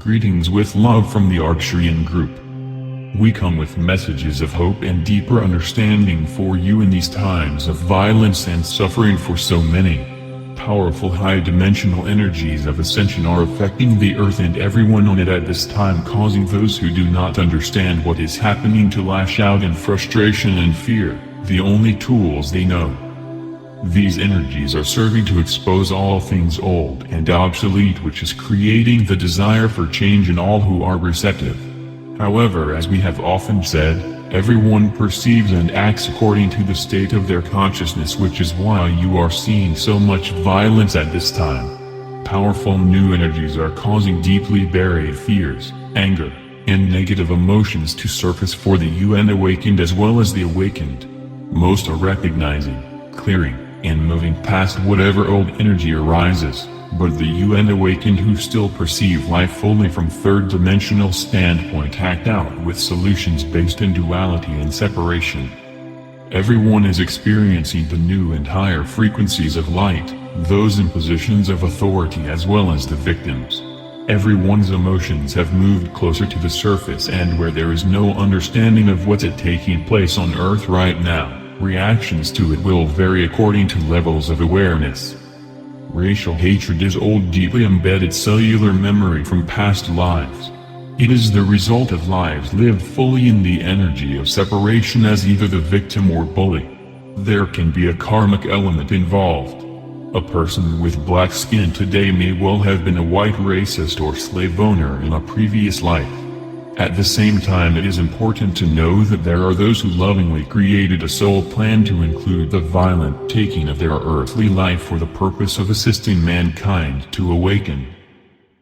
Greetings with love from the Arcturian group. We come with messages of hope and deeper understanding for you in these times of violence and suffering for so many. Powerful high-dimensional energies of ascension are affecting the earth and everyone on it at this time, causing those who do not understand what is happening to lash out in frustration and fear, the only tools they know. These energies are serving to expose all things old and obsolete, which is creating the desire for change in all who are receptive. However, as we have often said, everyone perceives and acts according to the state of their consciousness, which is why you are seeing so much violence at this time. Powerful new energies are causing deeply buried fears, anger, and negative emotions to surface for the unawakened as well as the awakened. Most are recognizing, clearing, and moving past whatever old energy arises, but the unawakened who still perceive life fully from third-dimensional standpoint act out with solutions based in duality and separation. Everyone is experiencing the new and higher frequencies of light, those in positions of authority as well as the victims. Everyone's emotions have moved closer to the surface, and where there is no understanding of what's taking place on Earth right now, reactions to it will vary according to levels of awareness. Racial hatred is old, deeply embedded cellular memory from past lives. It is the result of lives lived fully in the energy of separation as either the victim or bully. There can be a karmic element involved. A person with black skin today may well have been a white racist or slave owner in a previous life. At the same time, it is important to know that there are those who lovingly created a soul plan to include the violent taking of their earthly life for the purpose of assisting mankind to awaken.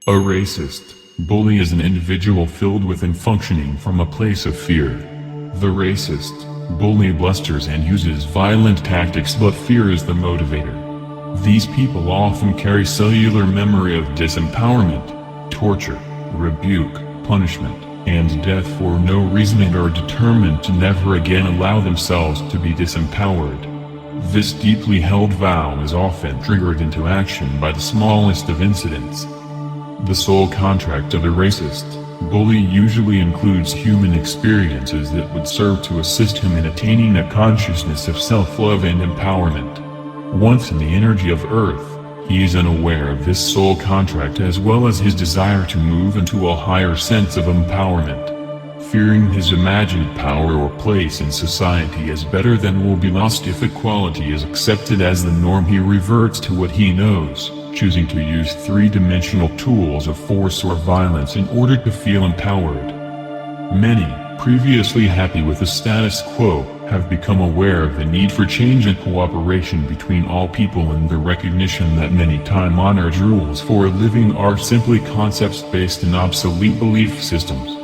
A racist bully is an individual filled with and functioning from a place of fear. The racist bully blusters and uses violent tactics, but fear is the motivator. These people often carry cellular memory of disempowerment, torture, rebuke, punishment, and death for no reason, and are determined to never again allow themselves to be disempowered. This deeply held vow is often triggered into action by the smallest of incidents. The soul contract of a racist bully usually includes human experiences that would serve to assist him in attaining a consciousness of self-love and empowerment. Once in the energy of Earth, he is unaware of this soul contract as well as his desire to move into a higher sense of empowerment. Fearing his imagined power or place in society as better than will be lost if equality is accepted as the norm, he reverts to what he knows, choosing to use three-dimensional tools of force or violence in order to feel empowered. Many, previously happy with the status quo, have become aware of the need for change and cooperation between all people, and the recognition that many time-honored rules for a living are simply concepts based in obsolete belief systems.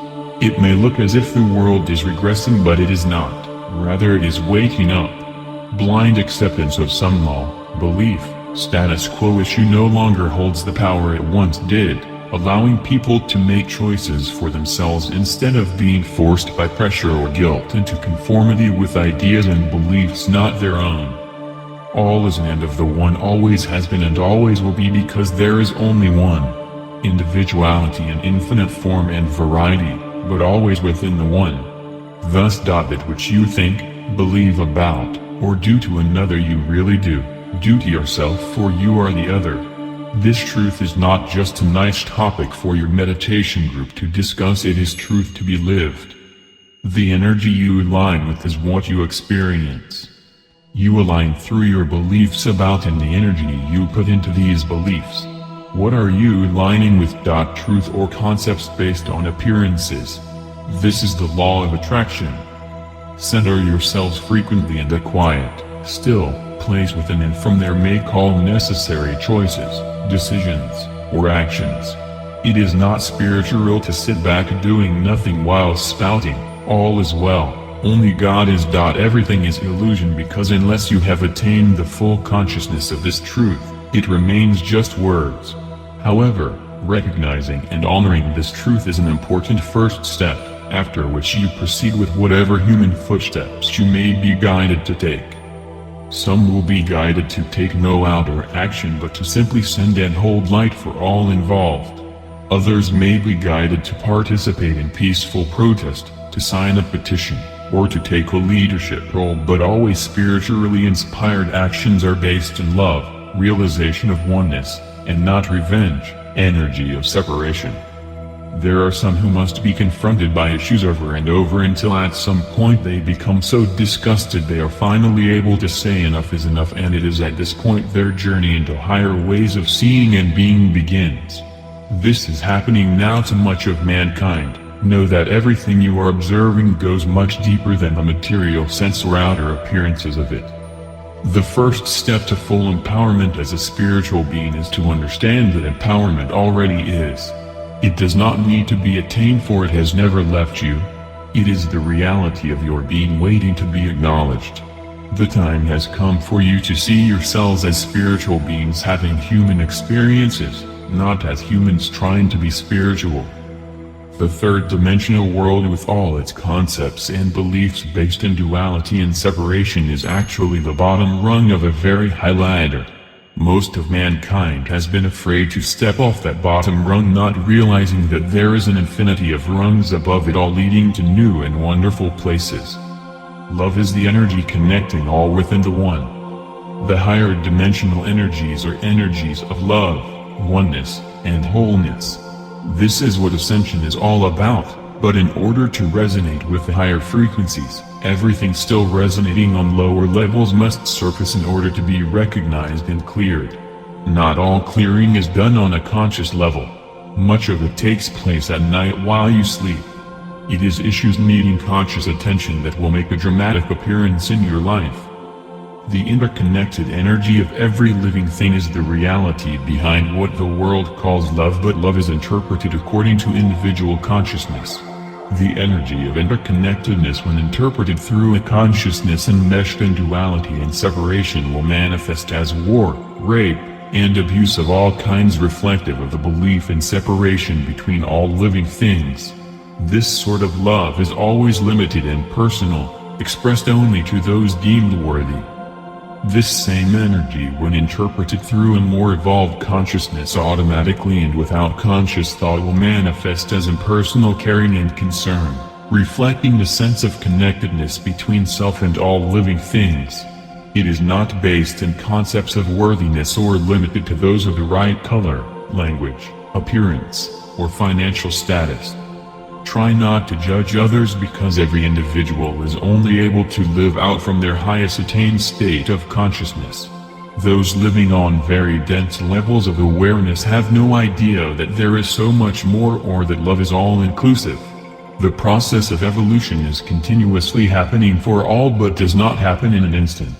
It may look as if the world is regressing, but it is not. Rather, it is waking up. Blind acceptance of some law, belief, status quo issue no longer holds the power it once did, allowing people to make choices for themselves instead of being forced by pressure or guilt into conformity with ideas and beliefs not their own. All is and of the one, always has been and always will be, because there is only one. Individuality in infinite form and variety, but always within the one. Thus, that which you think, believe about, or do to another you really do to yourself, for you are the other. This truth is not just a nice topic for your meditation group to discuss, it is truth to be lived. The energy you align with is what you experience. You align through your beliefs about and the energy you put into these beliefs. What are you aligning with? Truth or concepts based on appearances. This is the law of attraction. Center yourselves frequently in a quiet, still place within, and from there make all necessary choices, decisions, or actions. It is not spiritual to sit back doing nothing while spouting, all is well, only God is. Everything is illusion, because unless you have attained the full consciousness of this truth, it remains just words. However, recognizing and honoring this truth is an important first step, after which you proceed with whatever human footsteps you may be guided to take. Some will be guided to take no outer action but to simply send and hold light for all involved. Others may be guided to participate in peaceful protest, to sign a petition, or to take a leadership role, but always spiritually inspired actions are based in love, realization of oneness, and not revenge, energy of separation. There are some who must be confronted by issues over and over until at some point they become so disgusted they are finally able to say enough is enough, and it is at this point their journey into higher ways of seeing and being begins. This is happening now to much of mankind. Know that everything you are observing goes much deeper than the material sense or outer appearances of it. The first step to full empowerment as a spiritual being is to understand that empowerment already is. It does not need to be attained, for it has never left you. It is the reality of your being waiting to be acknowledged. The time has come for you to see yourselves as spiritual beings having human experiences, not as humans trying to be spiritual. The third-dimensional world with all its concepts and beliefs based in duality and separation is actually the bottom rung of a very high ladder. Most of mankind has been afraid to step off that bottom rung, not realizing that there is an infinity of rungs above it all leading to new and wonderful places. Love is the energy connecting all within the one. The higher dimensional energies are energies of love, oneness, and wholeness. This is what ascension is all about, but in order to resonate with the higher frequencies, everything still resonating on lower levels must surface in order to be recognized and cleared. Not all clearing is done on a conscious level. Much of it takes place at night while you sleep. It is issues needing conscious attention that will make a dramatic appearance in your life. The interconnected energy of every living thing is the reality behind what the world calls love, but love is interpreted according to individual consciousness. The energy of interconnectedness, when interpreted through a consciousness enmeshed in duality and separation, will manifest as war, rape, and abuse of all kinds, reflective of the belief in separation between all living things. This sort of love is always limited and personal, expressed only to those deemed worthy. This same energy, when interpreted through a more evolved consciousness, automatically and without conscious thought will manifest as impersonal caring and concern, reflecting the sense of connectedness between self and all living things. It is not based in concepts of worthiness or limited to those of the right color, language, appearance, or financial status. Try not to judge others, because every individual is only able to live out from their highest attained state of consciousness. Those living on very dense levels of awareness have no idea that there is so much more, or that love is all-inclusive. The process of evolution is continuously happening for all, but does not happen in an instant.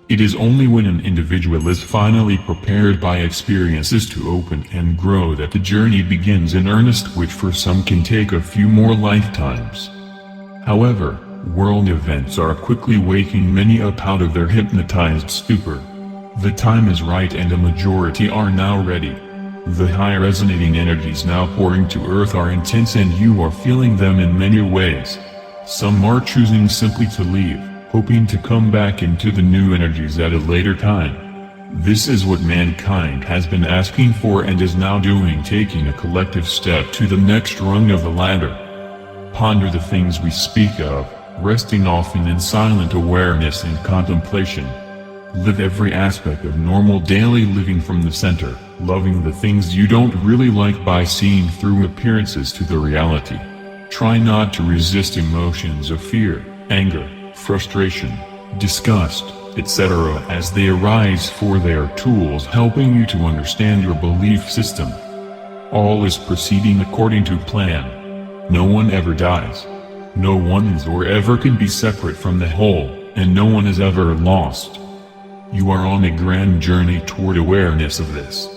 It is only when an individual is finally prepared by experiences to open and grow that the journey begins in earnest, which for some can take a few more lifetimes. However, world events are quickly waking many up out of their hypnotized stupor. The time is right and a majority are now ready. The high resonating energies now pouring to earth are intense, and you are feeling them in many ways. Some are choosing simply to leave, hoping to come back into the new energies at a later time. This is what mankind has been asking for and is now doing, taking a collective step to the next rung of the ladder. Ponder the things we speak of, resting often in silent awareness and contemplation. Live every aspect of normal daily living from the center, loving the things you don't really like by seeing through appearances to the reality. Try not to resist emotions of fear, anger, frustration, disgust, etc. as they arise, for they are tools helping you to understand your belief system. All is proceeding according to plan. No one ever dies. No one is or ever can be separate from the whole, and no one is ever lost. You are on a grand journey toward awareness of this.